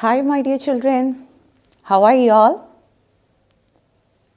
Hi my dear children, how are you all?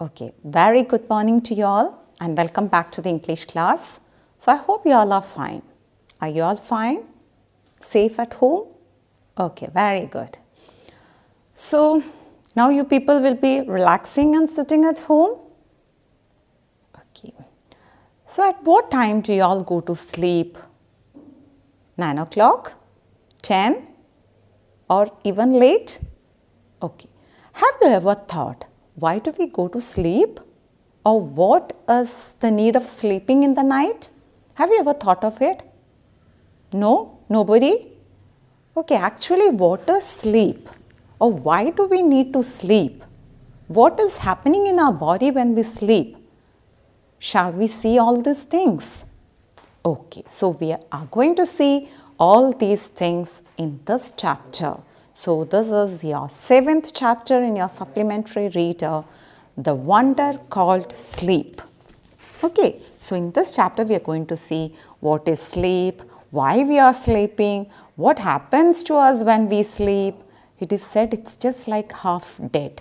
Okay, very good morning to you all and welcome back to the English class. So I hope you all are fine. Are you all fine? Safe at home? Okay, very good. So now you people will be relaxing and sitting at home? Okay. So at what time do you all go to sleep? 9 o'clock? 10? Or even late? Okay. Have you ever thought, why do we go to sleep? Or what is the need of sleeping in the night? Have you ever thought of it? No? Nobody? Okay, actually what is sleep? Or why do we need to sleep? What is happening in our body when we sleep? Shall we see all these things? Okay, so we are going to see all these things in this chapter. So this is your 7th chapter in your supplementary reader, The Wonder Called Sleep. Okay, so in this chapter we are going to see what is sleep, why we are sleeping, what happens to us when we sleep. It is said it's just like half dead,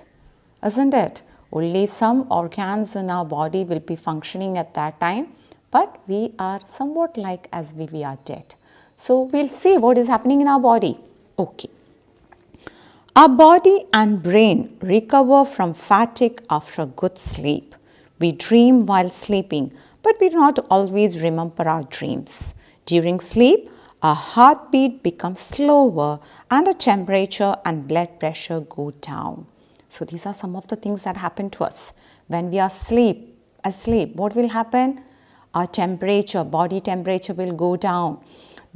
isn't it? Only some organs in our body will be functioning at that time, but we are somewhat like as we are dead. So we'll see what is happening in our body. Okay. Our body and brain recover from fatigue after a good sleep. We dream while sleeping, but we do not always remember our dreams. During sleep, our heartbeat becomes slower and our temperature and blood pressure go down. So these are some of the things that happen to us. When we are asleep, what will happen? Our temperature, body temperature will go down.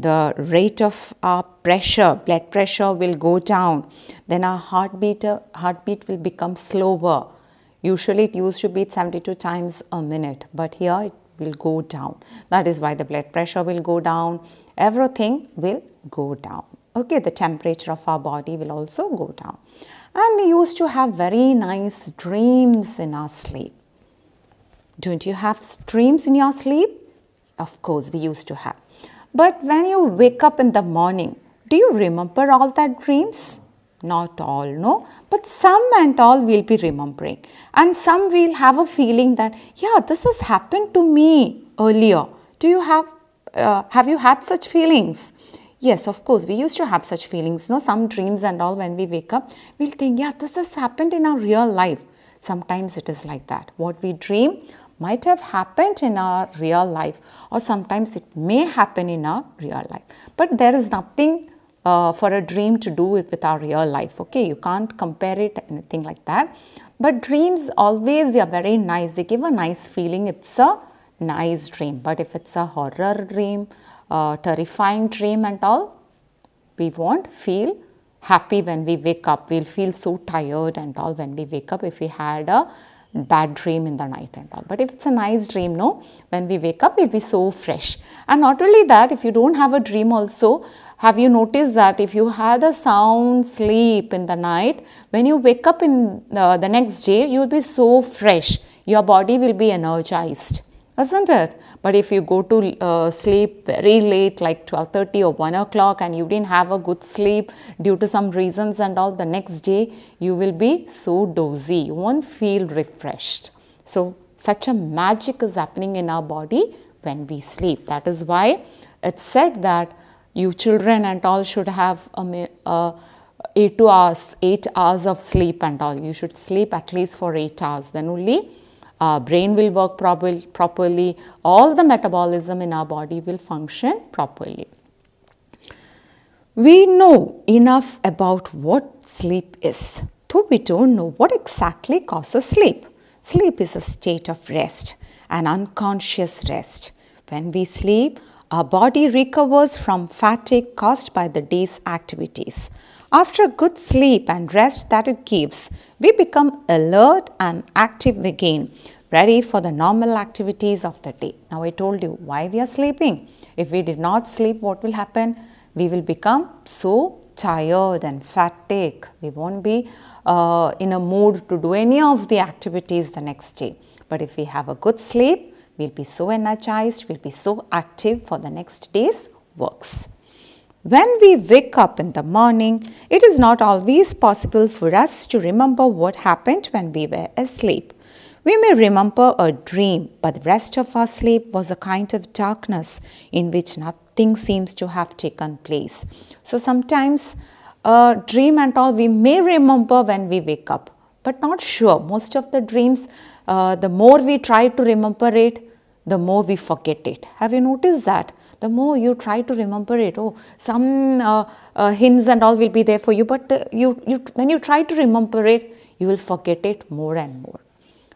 The rate of our pressure, blood pressure will go down. Then our heartbeat will become slower. Usually it used to beat 72 times a minute, but here it will go down. That is why the blood pressure will go down. Everything will go down. Okay, the temperature of our body will also go down. And we used to have very nice dreams in our sleep. Don't you have dreams in your sleep? Of course, we used to have. But when you wake up in the morning, do you remember all that dreams? Not all, no. But some and all we'll be remembering. And some will have a feeling that, yeah, this has happened to me earlier. Do you have you had such feelings? Yes, of course, we used to have such feelings. No, some dreams and all when we wake up, we'll think, yeah, this has happened in our real life. Sometimes it is like that. What we dream might have happened in our real life, or sometimes it may happen in our real life. But there is nothing for a dream to do with our real life. Okay, you can't compare it, anything like that. But dreams always are very nice. They give a nice feeling. It's a nice dream. But if it's a horror dream, terrifying dream and all, we won't feel happy when we wake up. We'll feel so tired and all when we wake up if we had a bad dream in the night and all. But if it's a nice dream, no, when we wake up, we'll be so fresh. And not only that, if you don't have a dream also, have you noticed that if you had a sound sleep in the night, when you wake up in the next day, you'll be so fresh. Your body will be energized, isn't it? But if you go to sleep very late, like 12:30 or 1 o'clock, and you didn't have a good sleep due to some reasons and all, the next day you will be so dozy. You won't feel refreshed. So such a magic is happening in our body when we sleep. That is why it's said that you children and all should have 8 hours of sleep and all. You should sleep at least for 8 hours. Then only brain will work properly, all the metabolism in our body will function properly. We know enough about what sleep is, though we don't know what exactly causes sleep. Sleep is a state of rest, an unconscious rest. When we sleep, our body recovers from fatigue caused by the day's activities. After a good sleep and rest that it gives, we become alert and active again, ready for the normal activities of the day. Now I told you why we are sleeping. If we did not sleep, what will happen? We will become so tired and fatigued. We won't be in a mood to do any of the activities the next day. But if we have a good sleep, we'll be so energized, we'll be so active for the next day's works. When we wake up in the morning, it is not always possible for us to remember what happened when we were asleep. We may remember a dream, but the rest of our sleep was a kind of darkness in which nothing seems to have taken place. So sometimes a dream and all we may remember when we wake up, but not sure. Most of the dreams, the more we try to remember it, the more we forget it. Have you noticed that? The more you try to remember it, some hints and all will be there for you, but when you try to remember it, you will forget it more and more.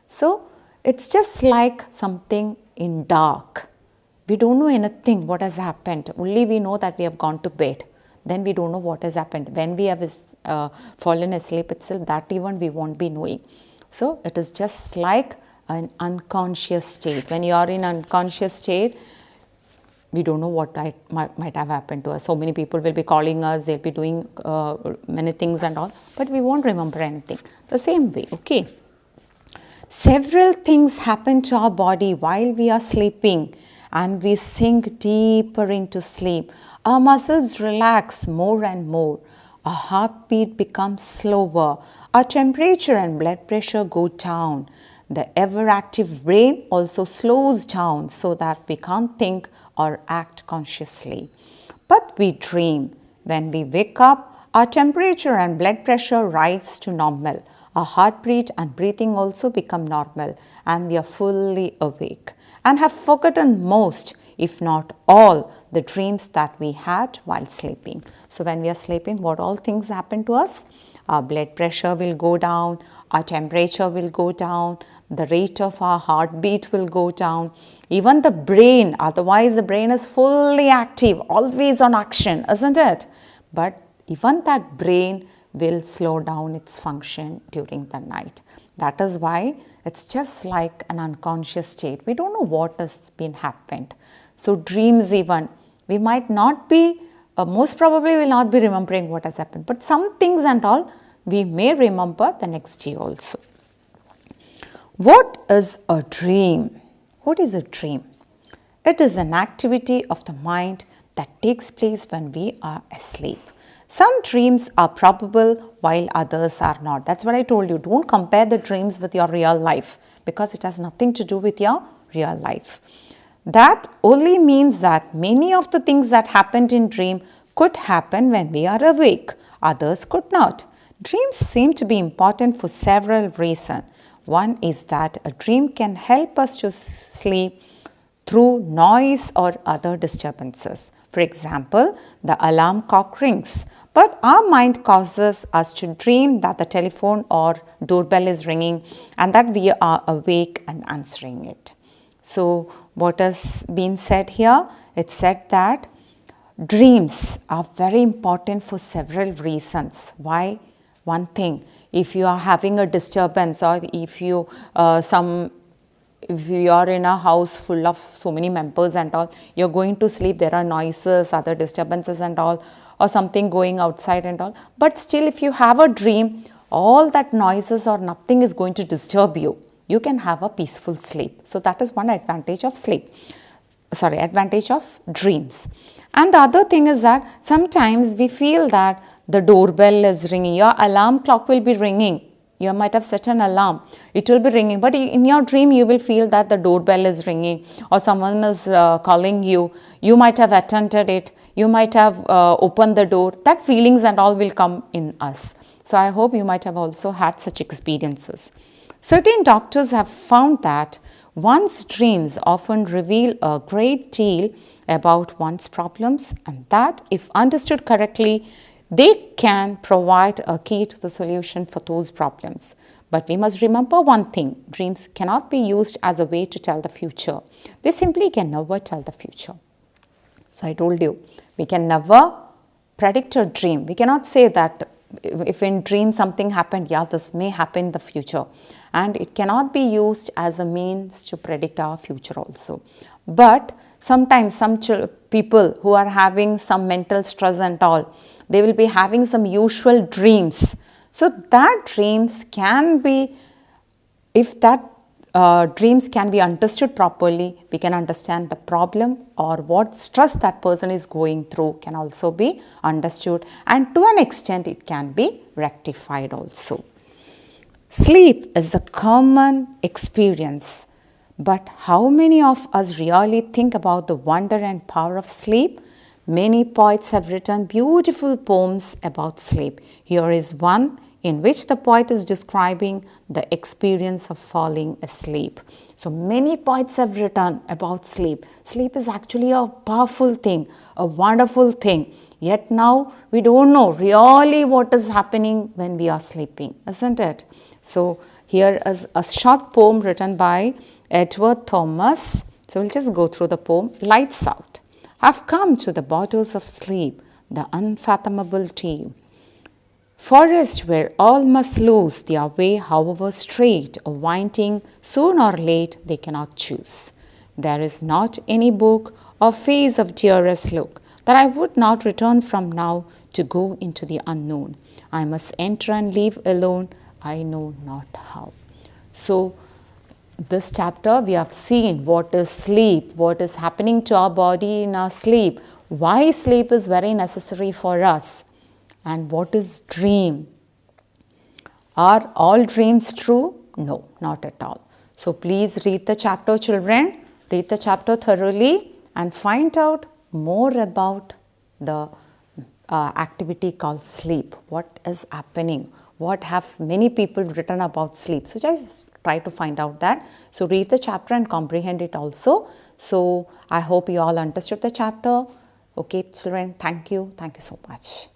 So it's just like something in dark. We don't know anything what has happened. Only we know that we have gone to bed. Then we don't know what has happened. When we have fallen asleep itself, that even we won't be knowing. So it is just like an unconscious state. When you are in unconscious state, we don't know what might have happened to us. So many people will be calling us, they'll be doing many things and all, but we won't remember anything. The same way, okay. Several things happen to our body while we are sleeping and we sink deeper into sleep. Our muscles relax more and more. Our heartbeat becomes slower. Our temperature and blood pressure go down. The ever-active brain also slows down so that we can't think or act consciously. But we dream. When we wake up, our temperature and blood pressure rise to normal. Our heartbeat and breathing also become normal, and we are fully awake and have forgotten most, if not all, the dreams that we had while sleeping. So when we are sleeping, what all things happen to us? Our blood pressure will go down, our temperature will go down, the rate of our heartbeat will go down, even the brain, otherwise the brain is fully active, always on action, isn't it? But even that brain will slow down its function during the night. That is why it's just like an unconscious state. We don't know what has been happened. So dreams even, we might not be, most probably will not be remembering what has happened, but some things and all we may remember the next day also. What is a dream? What is a dream? It is an activity of the mind that takes place when we are asleep. Some dreams are probable while others are not. That's what I told you. Don't compare the dreams with your real life because it has nothing to do with your real life. That only means that many of the things that happened in dream could happen when we are awake. Others could not. Dreams seem to be important for several reasons. One is that a dream can help us to sleep through noise or other disturbances. For example, the alarm clock rings, but our mind causes us to dream that the telephone or doorbell is ringing and that we are awake and answering it. So what has been said here? It's said that dreams are very important for several reasons. Why? One thing, if you are having a disturbance or if you are in a house full of so many members and all, you're going to sleep, there are noises, other disturbances and all, or something going outside and all. But still, if you have a dream, all that noises or nothing is going to disturb you. You can have a peaceful sleep. So that is one advantage of advantage of dreams. And the other thing is that sometimes we feel that the doorbell is ringing, your alarm clock will be ringing. You might have set an alarm, it will be ringing, but in your dream you will feel that the doorbell is ringing or someone is calling you. You might have attended it, you might have opened the door. That feelings and all will come in us. So I hope you might have also had such experiences. Certain doctors have found that one's dreams often reveal a great deal about one's problems, and that if understood correctly, they can provide a key to the solution for those problems. But we must remember one thing, dreams cannot be used as a way to tell the future. They simply can never tell the future. So I told you, we can never predict a dream. We cannot say that if in dream something happened, yeah, this may happen in the future. And it cannot be used as a means to predict our future also. But sometimes some people who are having some mental stress and all, they will be having some usual dreams. So that dreams can be, if that dreams can be understood properly, we can understand the problem or what stress that person is going through can also be understood, and to an extent it can be rectified also. Sleep is a common experience, but how many of us really think about the wonder and power of sleep? Many poets have written beautiful poems about sleep. Here is one in which the poet is describing the experience of falling asleep. So many poets have written about sleep. Sleep is actually a powerful thing, a wonderful thing. Yet now we don't know really what is happening when we are sleeping, isn't it? So here is a short poem written by Edward Thomas. So we'll just go through the poem. Lights out. I've come to the borders of sleep, the unfathomable deep. Forest where all must lose their way, however straight or winding, soon or late they cannot choose. There is not any book or phase of dearest look that I would not return from now to go into the unknown. I must enter and leave alone, I know not how. So, this chapter we have seen what is sleep, what is happening to our body in our sleep, why sleep is very necessary for us, and what is dream. Are all dreams true? No, not at all. So please read the chapter, children. Read the chapter thoroughly and find out more about the activity called sleep. What is happening? What have many people written about sleep? So just try to find out that. So read the chapter and comprehend it also. So I hope you all understood the chapter. Okay, children, thank you. Thank you so much.